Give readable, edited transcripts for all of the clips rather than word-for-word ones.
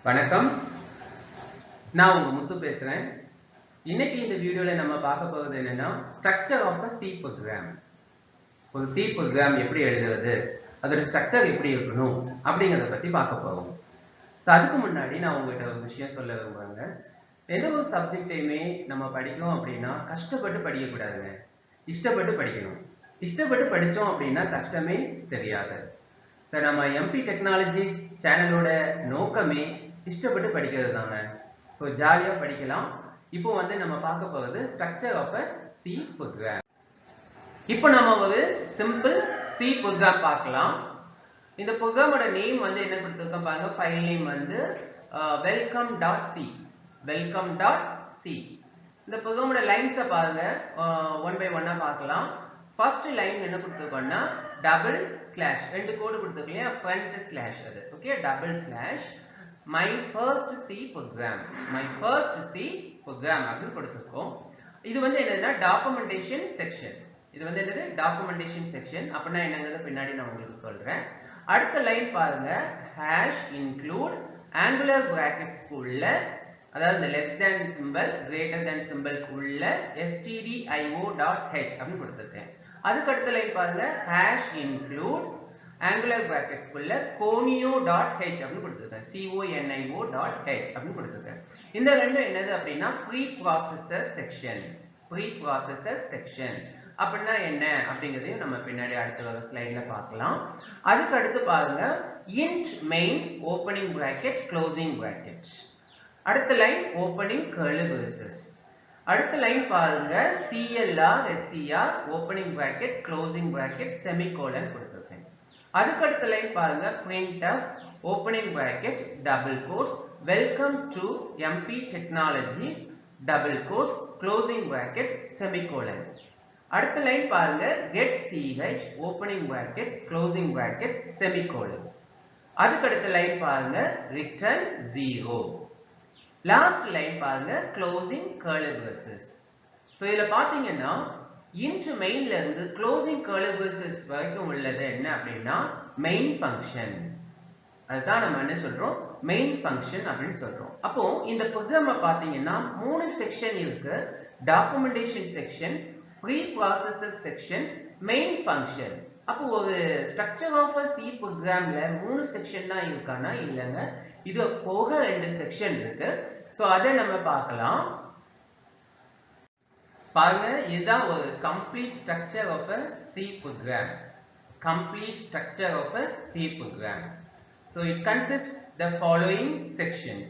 வணக்கம், நான் உங்க முத்து பேசுறேன். இன்னைக்கு இந்த வீடியோல நம்ம பார்க்க போறது என்னன்னா structure of a C program. ஒரு C program எப்படி எழுதுறது, அதோட ஸ்ட்ரக்சர் எப்படி இருக்கணும் அப்படிங்கறத பத்தி பார்க்க போறோம். அதுக்கு முன்னாடி நான் உங்ககிட்ட ஒரு விஷயம் சொல்ல விரும்புறேங்க. எந்த ஒரு சப்ஜெக்டையுமே நம்ம படிக்கிறோம் அப்படின்னா கஷ்டப்பட்டு படிக்க கூடாதுங்க. இஷ்டப்பட்டு படிக்கணும். இஷ்டப்பட்டு படிச்சோம் அப்படின்னா கஷ்டமே தெரியாது. நம்ம MP டெக்னாலஜிஸ் சேனலோட நோக்கமே இஷ்டப்பட்டு படிக்கிறது தாங்க. ஜாலியா படிக்கலாம். இப்போ நம்ம பார்க்க போறது structure of a C program. இப்போ நம்ம ஒரு சிம்பிள் C program பார்க்கலாம். இந்த ப்ரோக்ராமோட நேம் என்ன கொடுத்திருக்கோம் பாருங்க. File name welcome.c. welcome.c. இந்த ப்ரோக்ராமோட லைன்ஸை பாருங்க. ஒன் பை ஒன்னா பார்க்கலாம். ஃபர்ஸ்ட் லைன் என்ன கொடுத்திருக்கோம்னா டபுள் ஸ்லாஷ், ரெண்டு கோடு கொடுத்திருக்கீங்க, ஃப்ரண்ட் ஸ்லாஷ் அது. Okay, double slash my first C program, my first C program அப்படின்னு கொடுத்திருக்கோம். இது என்னதுன்னா டாக்குமெண்டேஷன் செக்ஷன். இது என்னது டாக்குமெண்டேஷன் செக்ஷன். அப்படின்னா என்னங்கிறத பின்னாடி நான் உங்களுக்கு சொல்றேன். அடுத்த லைன் பாருங்க, hash include angular brackets குள்ள, அதாவது இந்த less than symbol greater than symbol குள்ள stdio.h அப்படின்னு கொடுத்திருக்கேன். அதுக்கு அடுத்த லைன் பாருங்க, hash include angular brackets குள்ள conio.h அப்படின்னு கொடுத்திருக்கேன். conio.h அப்படின்னு கொடுத்திருக்கேன். இந்த ரெண்டும் என்னது அப்படின்னா preprocessor section. preprocessor section அப்படின்னா என்ன அப்படிங்கறதையும் நம்ம பின்னாடி அடுத்த ஸ்லைட்ல பார்க்கலாம். அதுக்கு அடுத்து பாருங்க int main opening bracket closing bracket. அடுத்த லைன் opening curly braces. அடுத்த லைன் பாருங்க CLR SCR opening bracket closing bracket semicolon கொடுத்திருக்கேன். அதுக்கு அடுத்த லைன் பாருங்க printf opening bracket double quotes welcome to MP Technologies double quotes closing bracket semicolon. அடுத்த line பாருங்க get ch opening bracket closing bracket semicolon. அதுக்கு அடுத்த line பாருங்க return 0. Last line பாருங்க closing curly braces. இதுல பாத்தீங்கன்னா int mainல இருந்து closing curly braces வரைக்கும் உள்ளது என்ன அப்படின்னா main function. அதுதான் நம்ம என்ன சொல்றோம், main function அப்படின்னு சொல்றோம். அப்போ இந்த ப்ரோக்ராமை பாத்தீங்கன்னா மூணு செக்ஷன் இருக்கு. Documentation section, preprocessor section, main function. அப்போ ஒரு ஸ்ட்ரக்சர் ஆஃப் a C ப்ரோக்ராம்ல மூணு செக்ஷன் தான் இருக்கானா? இல்லைங்க, இது போக ரெண்டு செக்ஷன் இருக்கு. அதை நம்ம பார்க்கலாம். பாருங்க, இதுதான் ஒரு complete structure of a C program. Complete structure of a C program. It consists the following sections: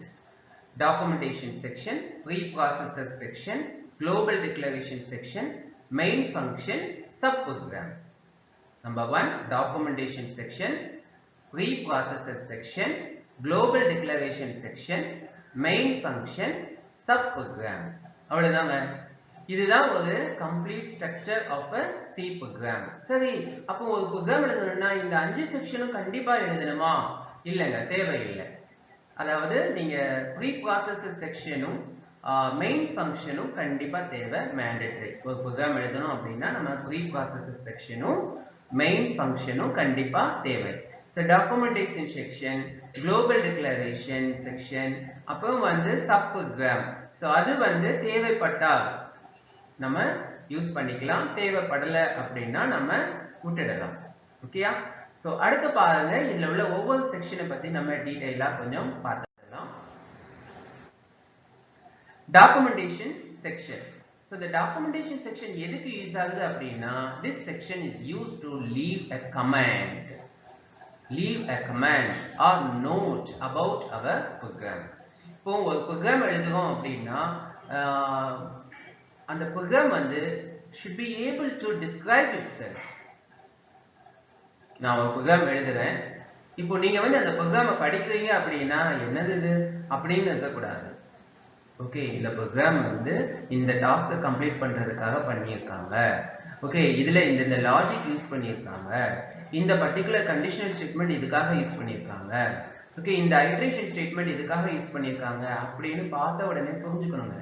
documentation section, preprocessor section, global declaration section, main function, subprogram. Number 1, documentation section, preprocessor section, global declaration section, main function, subprogram. அவ்வளவுதாங்க. இதுதான் ஒரு complete structure of a C program. சரி, அப்போ ஒரு program எழுதணும்னா இந்த 5 செக்ஷனும் கண்டிப்பா எழுதணுமா? இல்லைங்க, தேவையில்லை. அதாவது நீங்க preprocessor செக்ஷனும் மெயின் ஃபங்க்ஷனும் கண்டிப்பா தேவை, மேண்டேட்டரி. ஒரு ப்ரோக்ராம் எழுதணும் அப்படின்னா நம்ம preprocessor செக்ஷனும் மெயின் ஃபங்க்ஷனும் கண்டிப்பா தேவை. Documentation section, global declaration section, அப்புறம் சப் ப்ரோக்ராம். அது தேவைப்பட்டால் நம்ம யூஸ் பண்ணிக்கலாம், தேவைப்படல அப்படின்னா நம்ம விட்டுடலாம். ஓகேயா? அடுத்து பாருங்க, இதுல உள்ள ஒவ்வொரு செக்ஷனை பத்தி நம்ம டீடைலா கொஞ்சம் பார்த்துக்கலாம். Documentation section. the documentation section எதுக்கு யூஸ் ஆகுது அப்படின்னா this section is used to leave a command or note about our program. இப்போ ஒரு ப்ரோக்ராம் எழுதுறோம் அப்படின்னா அந்த program should be able to describe itself. நான் ஒரு ப்ரோக்ராம் எழுதுறேன், இப்போ நீங்க அந்த ப்ரோக்ராமை படிக்கிறீங்க அப்படின்னா என்னது இது அப்படின்னு இருக்கக்கூடாது. ஓகே, இந்த ப்ரோக்ராம் இந்த டாஸ்கை கம்ப்ளீட் பண்றதுக்காக பண்ணியிருக்காங்க. ஓகே, இதுல இந்த லாஜிக் யூஸ் பண்ணியிருக்காங்க, இந்த பர்டிகுலர் கண்டிஷனல் ஸ்டேட்மெண்ட் இதுக்காக யூஸ் பண்ணியிருக்காங்க, ஓகே, இந்த ஐட்ரேஷன் ஸ்டேட்மெண்ட் இதுக்காக யூஸ் பண்ணியிருக்காங்க அப்படின்னு பார்த்த உடனே புரிஞ்சுக்கணுங்க.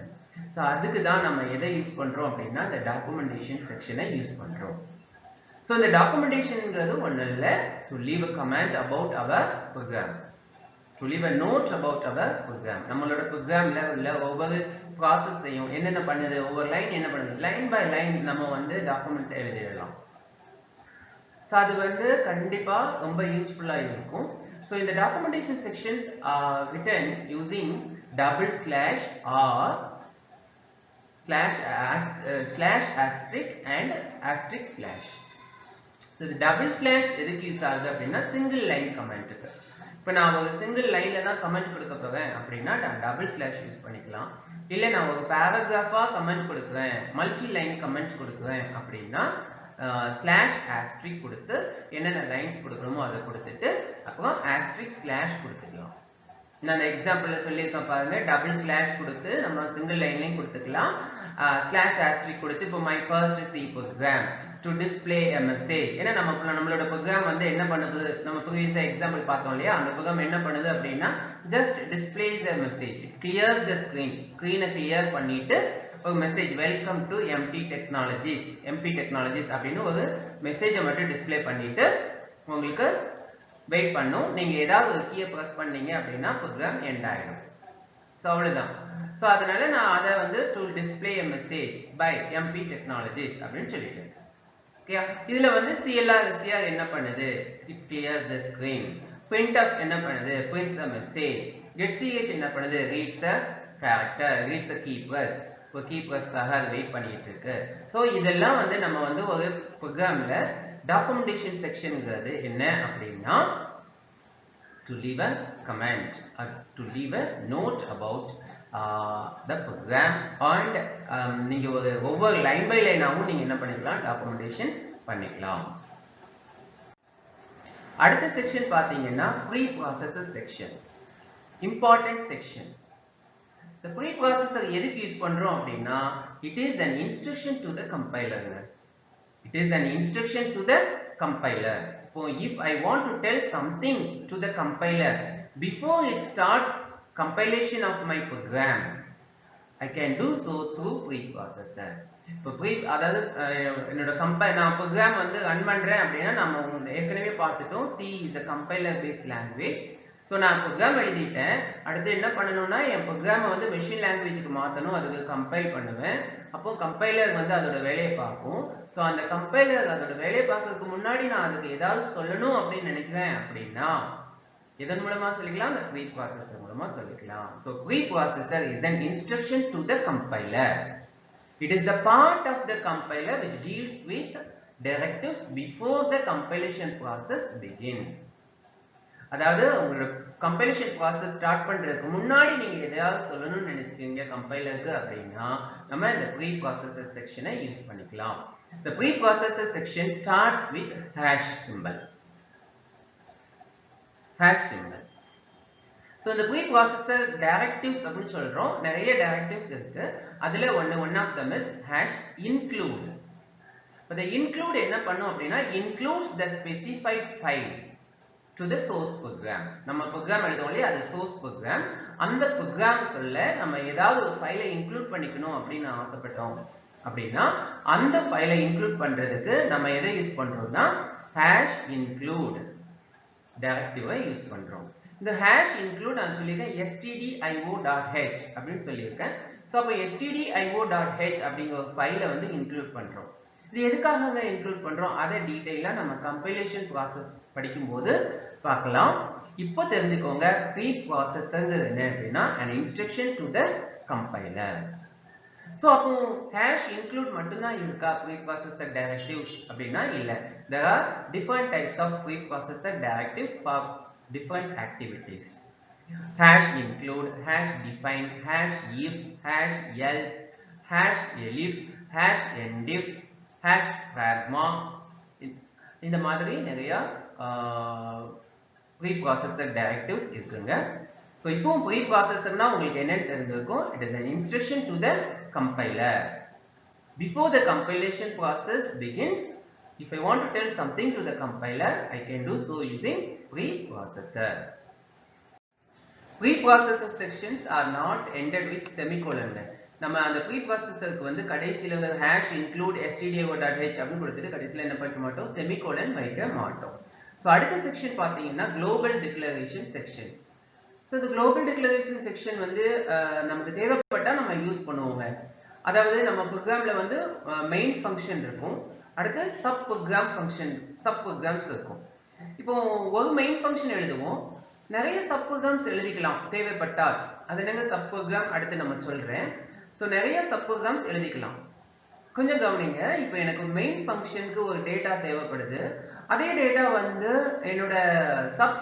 அதுக்கு தான் நம்ம எதை யூஸ் பண்றோம் அப்படின்னா இந்த டாக்குமெண்டேஷன் செக்ஷனை யூஸ் பண்றோம். இந்த டாக்குமெண்டேஷன்ங்கிறது ஒன்றும் இல்லை, to leave a comment about our program. to leave a note about our program. நம்மளோட ப்ரோக்ராம்ல உள்ள ஒவ்வொரு ப்ராசஸையும் என்னென்ன பண்ணுது, ஒவ்வொரு லைன் என்ன பண்ணுது, லைன் பை லைன் நம்ம வந்து டாக்குமெண்ட் எழுதிடலாம். ஸோ அது வந்து கண்டிப்பா ரொம்ப யூஸ்ஃபுல்லா இருக்கும். ஸோ இந்த documentation sections are written using /or /* and */. So இந்த // எதுக்கு யூஸ் ஆகுது அப்படின்னா சிங்கிள் லைன் கமெண்ட்டுக்கு. இப்போ நான் ஒரு சிங்கிள் லைன்ல தான் கமெண்ட் கொடுக்க போறேன் அப்படின்னா நான் // யூஸ் பண்ணிக்கலாம். இல்லை நான் ஒரு பேராகிராஃபா கமெண்ட் கொடுக்குறேன், மல்டி லைன் கமெண்ட் கொடுக்குறேன் அப்படின்னா /* கொடுத்து என்னென்ன லைன்ஸ் கொடுக்கணுமோ அதை கொடுத்துட்டு அப்புறம் */ கொடுத்துக்கலாம். நான் அந்த எக்ஸாம்பிள்ல சொல்லியிருக்கேன் பாருங்க, // கொடுத்து நம்ம சிங்கிள் லைன்லையும் கொடுத்துக்கலாம், /* கொடுத்து இப்போ my first C program to display a message. ஏன்னா நம்மளோட ப்ரோக்ராம் வந்து என்ன பண்ணுது, நம்ம ப்ரீவியஸா எக்ஸாம்பிள் பார்த்தோம் இல்லையா, அந்த ப்ரோக்ராம் என்ன பண்ணுது அப்படின்னா just displays a message. It clears the screen clear பண்ணிட்டு ஒரு message welcome to MP Technologies அப்படின்னு ஒரு மெசேஜை மட்டும் டிஸ்ப்ளே பண்ணிட்டு உங்களுக்கு வெயிட் பண்ணும். நீங்க ஏதாவது ஒரு கீயை பிரஸ் பண்ணீங்க அப்படின்னா ப்ரோக்ராம் எண்ட் ஆயிடும். ஸோ அவ்வளவுதான். ஸோ அதனால நான் அதை வந்து to display a message by MP Technologies அப்படின்னு சொல்லிட்டேன். ஓகே, இதுல வந்து CLR என்ன பண்ணுது, it clears the screen. printf என்ன பண்ணுது, prints the message. getch என்ன பண்ணுது, reads the character, reads the keypress. இப்போ keypressக்காக அது வெயிட் பண்ணிட்டு இருக்கு. ஸோ இதெல்லாம் வந்து நம்ம வந்து ஒரு ப்ரோக்ராம்ல டாக்குமெண்டேஷன் செக்ஷன்ங்கிறது என்ன அப்படின்னா to leave a comment or to leave a note about the program and நீங்க ஒவ்வொரு லைன் பை லைனாவும் நீங்க என்ன பண்ணிக்கலாம், டாக்குமெண்டேஷன் பண்ணிக்கலாம். அடுத்த செக்ஷன் பாத்தீங்கன்னா preprocessor section, important section. இந்த ப்ரீ ப்ராசஸர் எதுக்கு யூஸ் பண்றோம் அப்படின்னா it is an instruction to the compiler. It is an instruction to the compiler. So if I want to tell something to the compiler before it starts compilation of my program, I can do so through preprocessor. இப்போ அதாவது என்னோட நான் program வந்து run பண்றேன் அப்படின்னா நம்ம ஏற்கனவே பார்த்துட்டோம், C is a compiler based language. So நான் ப்ரோக்ராம் எழுதிட்டேன், அடுத்து என்ன பண்ணணும்னா என் ப்ரோக்ராமை வந்து மெஷின் லாங்குவேஜுக்கு மாற்றணும், அதுக்கு கம்பைல் பண்ணுவேன். அப்போ கம்பைலர் வந்து அதோட வேலையை பார்க்கும். ஸோ அந்த கம்பைலர் அதோட வேலையை பார்க்கறதுக்கு முன்னாடி நான் அதுக்கு ஏதாவது சொல்லணும் அப்படின்னு நினைக்கிறேன் அப்படின்னா இதன் மூலமா சொல்லிக்கலாம், அந்த ப்ரீ ப்ராசஸர் மூலமா சொல்லிக்கலாம். So preprocessor is an instruction to the compiler. It is the part of the compiler which deals with directives before the compilation process begins. அதாவது உங்களோட கம்பைலேஷன் ப்ராசஸ் ஸ்டார்ட் பண்றதுக்கு முன்னாடி நீங்க எதையாவது சொல்லணும்னு நினைக்கிறீங்க கம்பைலருக்கு அப்படின்னா நம்ம இந்த ப்ரீ ப்ராசஸர் செக்ஷனை யூஸ் பண்ணிக்கலாம். The preprocessor section starts with hash symbol. So இந்த preprocessor directives அப்படின்னு சொல்றோம், நிறைய directives இருக்கு. அதுல one of them is hash include. But the include என்ன பண்ணும் அப்படின்னா includes the specified file to the source program. நம்ம ப்ரோக்ராம் எழுதுவோம் இல்லையா, அது source program. அந்த ப்ரோக்ராமுக்குள்ள நம்ம ஏதாவது ஒரு ஃபைலை இன்க்ளூட் பண்ணிக்கணும் அப்படின்னு ஆசைப்பட்டோம் அப்படின்னா அந்த ஃபைலை இன்க்ளூட் பண்றதுக்கு நம்ம எதை யூஸ் பண்றோம்னா hash include டைரக்டிவை யூஸ் பண்றோம். இந்த hash include நான் சொல்லியிருக்கேன் stdio.h அப்படின்னு சொல்லியிருக்கேன். ஸோ அப்போ stdio.h அப்படிங்கிற ஒரு ஃபைலை வந்து இன்க்ளூட் பண்றோம். இது எதுக்காக இன்க்ளூட் பண்றோம் அதை டீடைலா நம்ம கம்பைலேஷன் ப்ராசஸ் படிக்கும்போது பார்க்கலாம். இப்போ தெரிஞ்சுக்கோங்க ப்ரீ ப்ராசஸர்ங்கிறது என்ன அப்படின்னா an instruction to the compiler. So அப்போ hash include மட்டும்தான் இருக்கா preprocessor directives அப்படின்னா இல்லை. There are different types of preprocessor directives for different activities. Hash include, hash define, hash if, hash else, hash elif, hash endif, hash pragma. இந்த மாதிரி நிறைய preprocessor directives இருக்குங்க. So இப்போ preprocessorனா உங்களுக்கு என்னன்னு தெரிஞ்சிருக்கும். It is an instruction to the compiler. Before the compilation process begins, if I want to tell something to the compiler, I can do so using preprocessor. Preprocessor sections are not ended with semicolon. நம்ம அந்த preprocessorக்கு வந்து கடைசில வந்து hash include stdio.h அப்படின்னு கொடுத்துட்டு கடைசில என்ன பண்ண மாட்டோம், செமிகோலன் வைக்க மாட்டோம். சோ அடுத்த செக்ஷன் பாத்தீங்கன்னா global declaration section. ஸோ இந்த குளோபல் டிக்ளரேஷன் செக்ஷன் வந்து நமக்கு தேவைப்பட்டா நம்ம யூஸ் பண்ணுவோங்க. அதாவது நம்ம ப்ரோக்ராம்ல வந்து மெயின் ஃபங்க்ஷன் இருக்கும், அடுத்து சப் ப்ரோக்ராம்ஸ் இருக்கும். இப்போ ஒரு மெயின் ஃபங்க்ஷன் எழுதுவோம், நிறைய சப் ப்ரோக்ராம்ஸ் எழுதிக்கலாம் தேவைப்பட்டால். அது என்னங்க சப் ப்ரோக்ராம் அடுத்து நம்ம சொல்றேன். ஸோ நிறைய சப் ப்ரோக்ராம்ஸ் எழுதிக்கலாம். கொஞ்சம் கவனிங்க, இப்போ எனக்கு மெயின் ஃபங்க்ஷனுக்கு ஒரு டேட்டா தேவைப்படுது, அதே டேட்டா வந்து என்னோட சப்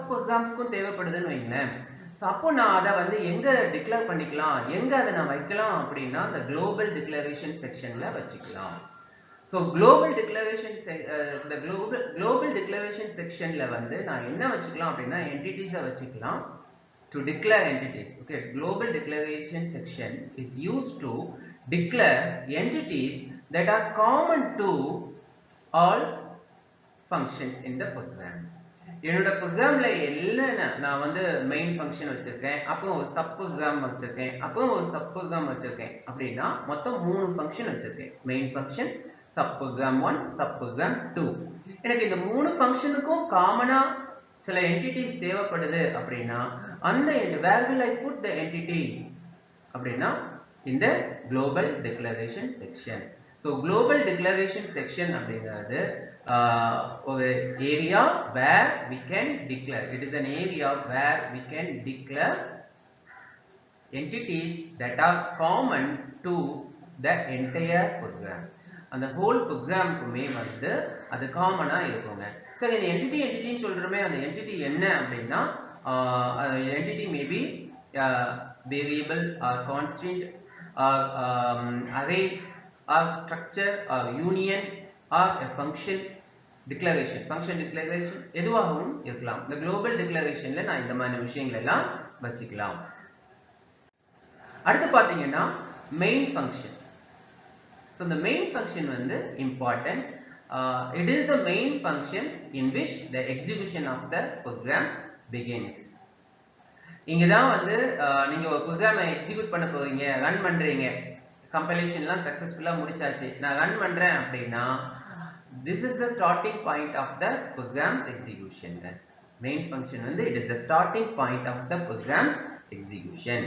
ப்ரோக்ராம்ஸ்க்கும் தேவைப்படுதுன்னு வைங்களேன். ஸோ அப்போ நான் அதை வந்து எங்க டிக்ளேர் பண்ணிக்கலாம், எங்க அதை நான் வைக்கலாம் அப்படின்னா அந்த குளோபல் டிக்ளரேஷன் செக்ஷன்ல வச்சுக்கலாம். ஸோ குளோபல் டிக்ளரேஷன் செக்ஷன்ல வந்து நான் என்ன வச்சுக்கலாம் அப்படின்னா என்டிட்டிஸை வச்சுக்கலாம். To declare entities. Okay, global declaration section is used to declare entities that are common to all functions in the program. என்னோட ப்ரோக்ராம்ல எல்லாம் நான் வந்து மெயின் ஃபங்க்ஷன் வச்சிருக்கேன், அப்புறம் ஒரு சப் ப்ரோக்ராம் வச்சிருக்கேன், அப்புறம் ஒரு சப் ப்ரோக்ராம் வச்சிருக்கேன். அப்படின்னா மொத்தம் 3 ஃபங்க்ஷன் வச்சிருக்கேன். Main function, subprogram 1, subprogram 2. எனக்கு இந்த 3 ஃபங்க்ஷனுக்கும் காமனா சில என்டிட்டிஸ் தேவைப்படுது அப்படின்னா அந்த where will I put the entity அப்படின்னா இந்த global declaration section. So global declaration section அப்படிங்கிறது ஒரு area where we can declare. It is an area where we can declare entities that are common to the entire program. அந்த whole programக்குமே வந்து அது காமனா இருக்குங்க. So இந்த entity சொல்றோமே, அந்த entity என்ன அப்படின்னா entity may be variable or constant or array or structure or union or a function declaration எதுவாகவும் இருக்கலாம். இந்த குளோபல் டிக்ளரேஷன்ல நான் இந்த மாதிரி விஷயங்கள் எல்லாம் வச்சுக்கலாம். அடுத்து பாத்தீங்கன்னா main function. So the main function வந்து important. It is the main function in which the execution of the program begins. இங்கதான் வந்து நீங்க ஒரு ப்ரோக்ராமை எக்ஸிக்யூட் பண்ண போறீங்க, ரன் பண்றீங்க, கம்பைலேஷன்லாம் சக்சஸ்ஃபுல்லா முடிச்சாச்சு, நான் ரன் பண்றேன் அப்படின்னா this is the starting point of the program's execution. Main function வந்து it is the starting point of the program's execution.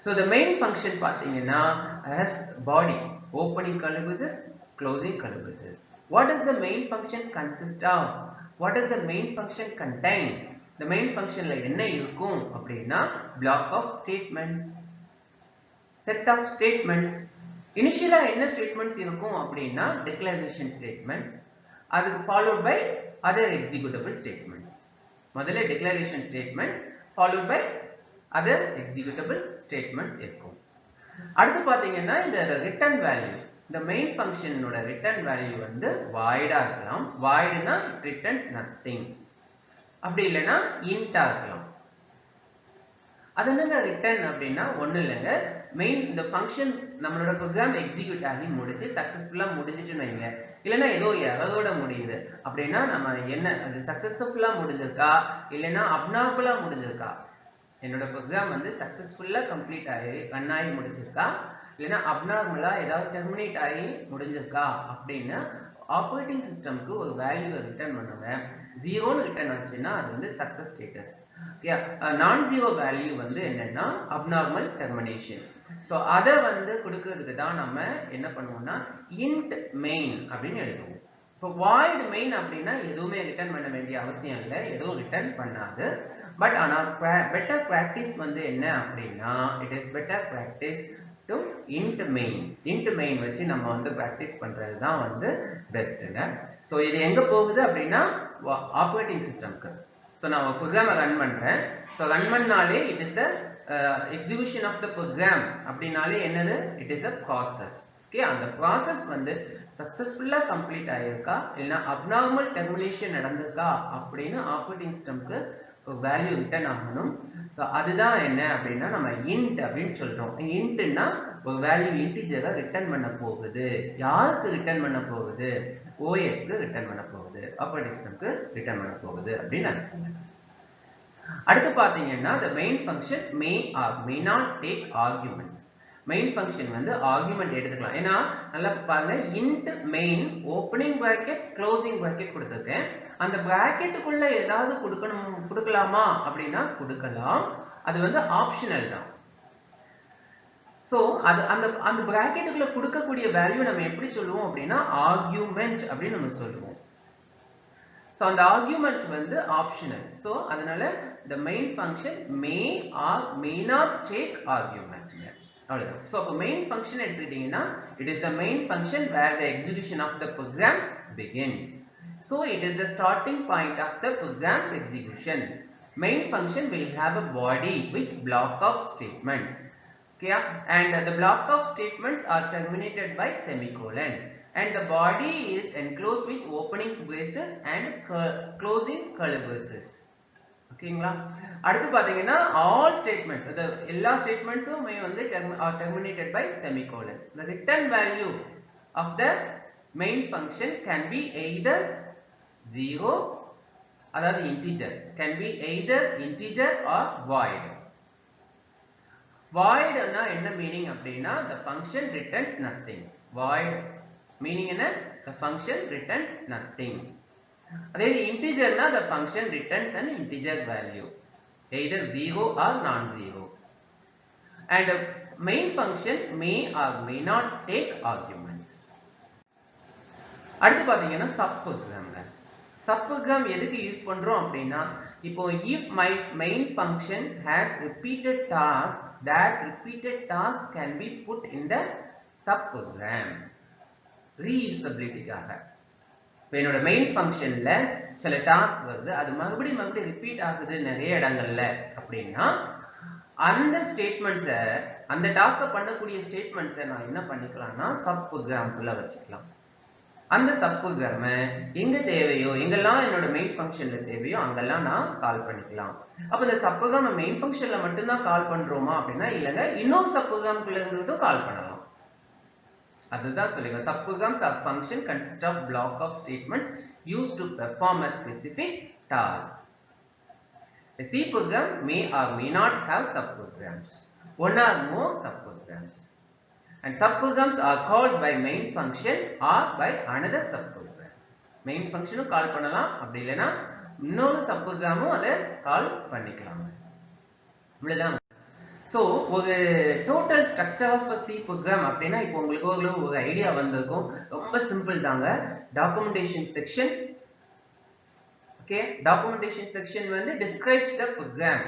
So the main function பாத்தீங்கன்னா has body, opening curly braces, closing curly braces. What does the main function consist of? What does the main function contain? The main functionல என்ன இருக்கும் அப்படின்னா block of statements, set of statements. Initially என்ன statements இருக்கும் அப்படின்னா declaration statements, அது followed by other executable statements. முதல்ல declaration statement followed by other executable statements இருக்கும். அடுத்து பாத்தீங்கன்னா இந்த return value, இந்த main function ஓட return value வந்து void ஆ இருக்கலாம். void னா it returns nothing. அப்படி இல்லைன்னா int ஆ இருக்கலாம். அது என்னங்க ரிட்டர்ன் அப்படின்னா ஒன்றும் இல்லைங்க, மெயின் இந்த ஃபங்க்ஷன் நம்மளோட ப்ரோக்ராம் எக்ஸிக்யூட் ஆகி முடிச்சு சக்ஸஸ்ஃபுல்லா முடிஞ்சிட்டுன்னு வைங்க, இல்லைன்னா ஏதோ எரரோட முடியுது அப்படின்னா நம்ம என்ன அது சக்ஸஸ்ஃபுல்லா முடிஞ்சிருக்கா இல்லைன்னா அப்நார்மலா முடிஞ்சிருக்கா, என்னோட ப்ரோக்ராம் வந்து சக்ஸஸ்ஃபுல்லா கம்ப்ளீட் ஆகி ரன் ஆகி முடிஞ்சிருக்கா இல்லைன்னா அப்நார்மலா ஏதாவது டெர்மினேட் ஆகி முடிஞ்சிருக்கா அப்படின்னு ஆப்பரேட்டிங் சிஸ்டம்க்கு ஒரு வேல்யூ ரிட்டர்ன் பண்ணுங்க. 0 ரிட்டர்ன் ஆச்சுன்னா அது வந்து சக்சஸ் ஸ்டேட்டஸ். நான் ஜீரோ வேல்யூ வந்து என்னன்னா அப்நார்மல் டெர்மினேஷன். ஸோ அதை வந்து கொடுக்கறதுக்கு தான் நம்ம என்ன பண்ணுவோம்னா இன்ட் மெயின் அப்படின்னு எழுதுவோம். இப்போ வாய்ட் மெயின் அப்படின்னா எதுவுமே ரிட்டர்ன் பண்ண வேண்டிய அவசியம் இல்லை, எதுவும் ரிட்டர்ன் பண்ணாது. பட் ஆனால் பெட்டர் ப்ராக்டிஸ் வந்து என்ன அப்படின்னா it is better practice to int main வச்சு நம்ம வந்து ப்ராக்டிஸ் பண்றது தான் வந்து பெஸ்ட்டுங்க. ஸோ இது எங்க போகுது அப்படின்னா ஆப்பரேட்டிங் சிஸ்டம்க்கு. ஸோ நான் ஒரு ப்ரோக்ராமை ரன் பண்றேன். ஸோ ரன் பண்ணாலே it is the execution of the program அப்படின்னாலே என்னது it is a process. Okay, அந்த ப்ராசஸ் வந்து சக்சஸ்ஃபுல்லா கம்ப்ளீட் ஆயிருக்கா இல்லைன்னா அப்நார்மல் டெர்மினேஷன் நடந்திருக்கா அப்படின்னு ஆப்பரேட்டிங் சிஸ்டம்க்கு வேல்யூ ரிட்டர்ன் ஆகணும். ஸோ அதுதான் என்ன அப்படின்னா நம்ம இன்ட் அப்படின்னு சொல்றோம். இன்ட்னா ஒரு வேல்யூ இன்டிஜரை ரிட்டர்ன் பண்ண போகுது. யாருக்கு ரிட்டர்ன் பண்ண போகுது? ஓஎஸ்க்கு ரிட்டர்ன் பண்ண போகுது, ஆப்பரேட்டிங் சிஸ்டம்க்கு ரிட்டர்ன் பண்ண போகுது அப்படின்னு அர்த்தம். அடுத்து பாத்தீங்கன்னா the main function may or may not take arguments. Main function வந்து ஆர்குமெண்ட் எடுத்துக்கலாம். ஏன்னா நல்லா பாருங்க, int main opening bracket closing bracket கொடுத்துருக்கேன். அந்த பிராக்கெட்டுக்குள்ள ஏதாவது கொடுக்கலாமா அப்படின்னா கொடுக்கலாம். அது வந்து ஆப்ஷனல் தான். சோ அது அந்த பிராக்கெட்டுக்குள்ள கொடுக்கக்கூடிய வேல்யூ நம்ம எப்படி சொல்லுவோம் அப்படின்னா ஆர்குமெண்ட் அப்படின்னு நம்ம சொல்லுவோம். சோ அந்த ஆர்குமெண்ட் வந்து ஆப்ஷனல். சோ அதனால the main function may or may not take argument. அவ்வளவுதான். சோ அப்ப main function எடுத்துக்கிட்டீங்கன்னா it is the main function where the execution of the program begins. So it is the starting point of the program's execution. Main function will have a body with block of statements. Okay, and the block of statements are terminated by semicolon, and the body is enclosed with opening braces and closing curly braces. ஓகேங்களா? அடுத்து பாத்தீங்கன்னா all statements, the எல்லா statementsம் வந்து are terminated by semicolon. The return value of the main function can be either 0, அதாவது integer, can be either integer or void. Void என்ன meaning அப்படின்னா the function returns nothing. Void meaning என்ன? The function returns nothing. அதே integer னா the function returns an integer value, either 0 or non-zero. And main function may or may not take arguments. அடுத்து பாத்தீங்கன்னா sub program. Sub program எதுக்கு use பண்றோம் அப்படின்னா இப்போ if my main function has repeated tasks, that repeated task can be put in the sub program reusability-க்காக. இப்போ என்னோட main ஃபங்க்ஷன்ல சில டாஸ்க் வருது, அது மறுபடியும் ரிப்பீட் ஆகுது நிறைய இடங்கள்ல அப்படின்னா அந்த ஸ்டேட்மெண்ட்ஸை, அந்த டாஸ்கை பண்ணக்கூடிய ஸ்டேட்மெண்ட்ஸை நான் என்ன பண்ணிக்கலாம்னா சப் ப்ரோக்ராம்குள்ள வச்சுக்கலாம். அந்த சப் ப்ரோக்ராமை எங்க தேவையோ, எங்கெல்லாம் என்னோட மெயின் ஃபங்க்ஷன்ல தேவையோ அங்கெல்லாம் நான் கால் பண்ணிக்கலாம். அப்ப இந்த சப் ப்ரோக்ராம் மெயின் ஃபங்க்ஷன்ல மட்டும்தான் கால் பண்றோமா அப்படின்னா இல்லைங்க, இன்னொரு சப் ப்ரோக்ராம்குள்ள இருந்துட்டும் கால் பண்ணலாம். அதுதான் சொல்லுங்க. Sub programs or function consist of block of statements used to perform a specific task. A C program may or may not have subprograms, one or more subprograms, and subprograms are called by main function or by another subprogram. Main function call பண்ணலாம், அப்படி இல்லைன்னா இன்னொரு subprogramமும் அதை கால் பண்ணிக்கலாம். இவ்வளவுதான். So ஒரு total structure of a C program அப்படின்னா இப்போ உங்களுக்கு ஒரு ஐடியா வந்திருக்கும். ரொம்ப சிம்பிள் தாங்க. Documentation section. Okay, documentation section வந்து describes the program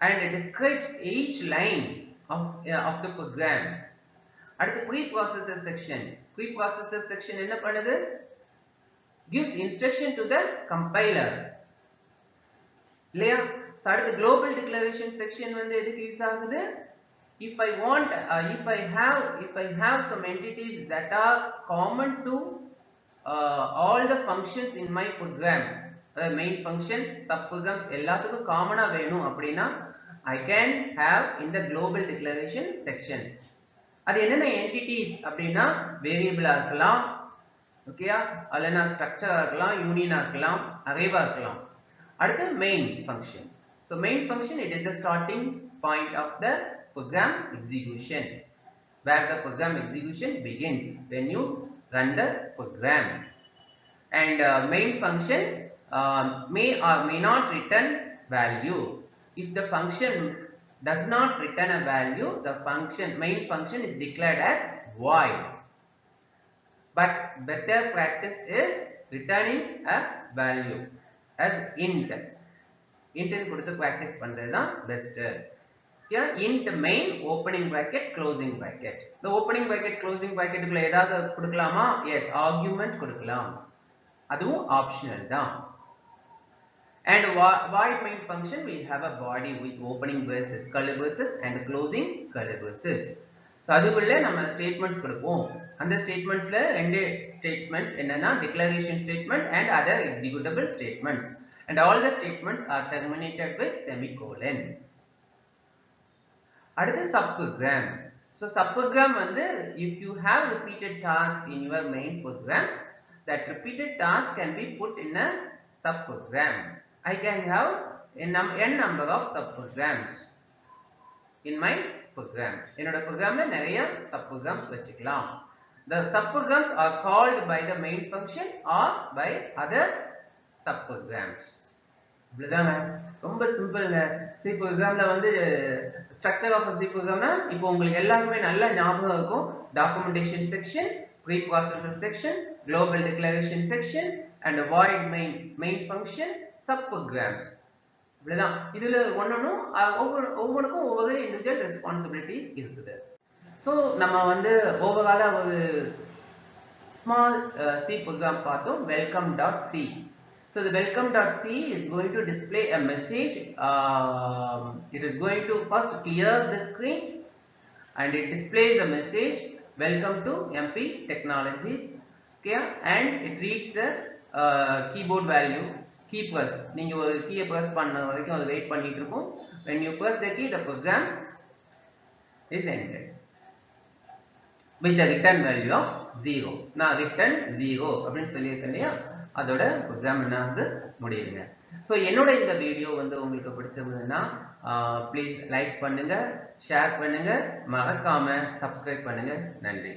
and describes each line of the program. அடுத்து preprocessor section. Preprocessor section என்ன பண்ணுது? Gives instruction to the compiler. இல்லையா? So அடுத்து global declaration section வந்து எதுக்கு யூஸ் ஆகுது? If I want, if I have some entities that are common to all the functions in my program, main function, sub programs எல்லாத்துக்கும் காமனா வேணும் அப்படின்னா I can have in the global declaration section. அது என்னென்ன entities அப்படின்னா வேரியபிளா இருக்கலாம், ஓகேயா, அல்லனா ஸ்ட்ரக்சரா இருக்கலாம், யூனியனா இருக்கலாம், அரேவா இருக்கலாம். அடுத்து main function. So main function, it is the starting point of the program execution, where the program execution begins when you run the program. And main function may or may not return value. If the function does not return a value, the main function is declared as void. But better practice is returning a value as int. int கொடுத்து practice பண்றதுதான் best. Here int main opening bracket closing bracket. The opening bracket closing bracket குள்ள ஏதாவது கொடுக்கலாமா? Yes, argument கொடுக்கலாம். அதுவும் optional தான். And void main function will have a body with opening braces, curly braces and closing curly braces. So அதுக்குள்ள நம்ம statements கொடுப்போம். அந்த statementsல ரெண்டு statements என்னன்னா declaration statement and other executable statements. And all the statements are terminated with semicolon. அடுத்து subprogram. So subprogram வந்து if you have repeated task in your main program, that repeated task can be put in a subprogram. I can have n number of subprograms in my program. என்னோட programல நிறைய subprograms வச்சுக்கலாம். The subprograms are called by the main function or by other subprograms. இவ்வளவுதாங்க, ரொம்ப சிம்பிள்ங்க. C ப்ரோக்ராம்ல வந்து structure of C ப்ரோக்ராம்னா இப்போ உங்களுக்கு எல்லாருக்குமே நல்ல ஞாபகம் இருக்கும். Documentation section, preprocessor section, global declaration section and void main function, subprograms. இவ்வளவுதான். இதுல ஒவ்வொன்றும் ஒவ்வொன்றுக்கும் ஒவ்வொரு இண்டிவிஜுவல் ரெஸ்பான்சிபிலிட்டிஸ் இருக்குது. ஸோ நம்ம வந்து ஓவராலா ஒரு ஸ்மால் சி ப்ரோக்ராம் பார்த்தோம், welcome.c. So the welcome.c is going to display a message. It is going to first clear the screen and it displays a message, welcome to MP Technologies. Okay, and it reads the keyboard value, key press. நீங்க ஒரு கீயை press பண்ண வரைக்கும் அது wait பண்ணிட்டு இருக்கும். When you press the key, the program is ended with the return value of 0. நான் return 0 அப்படின்னு சொல்லியிருக்கேன் இல்லையா, அதோட ப்ரோக்ராம் என்ன வந்து முடியுங்க. ஸோ என்னோட இந்த வீடியோ வந்து உங்களுக்கு பிடிச்சிருந்ததுன்னா ப்ளீஸ் லைக் பண்ணுங்க, ஷேர் பண்ணுங்க, மறக்காம சப்ஸ்கிரைப் பண்ணுங்க. நன்றி.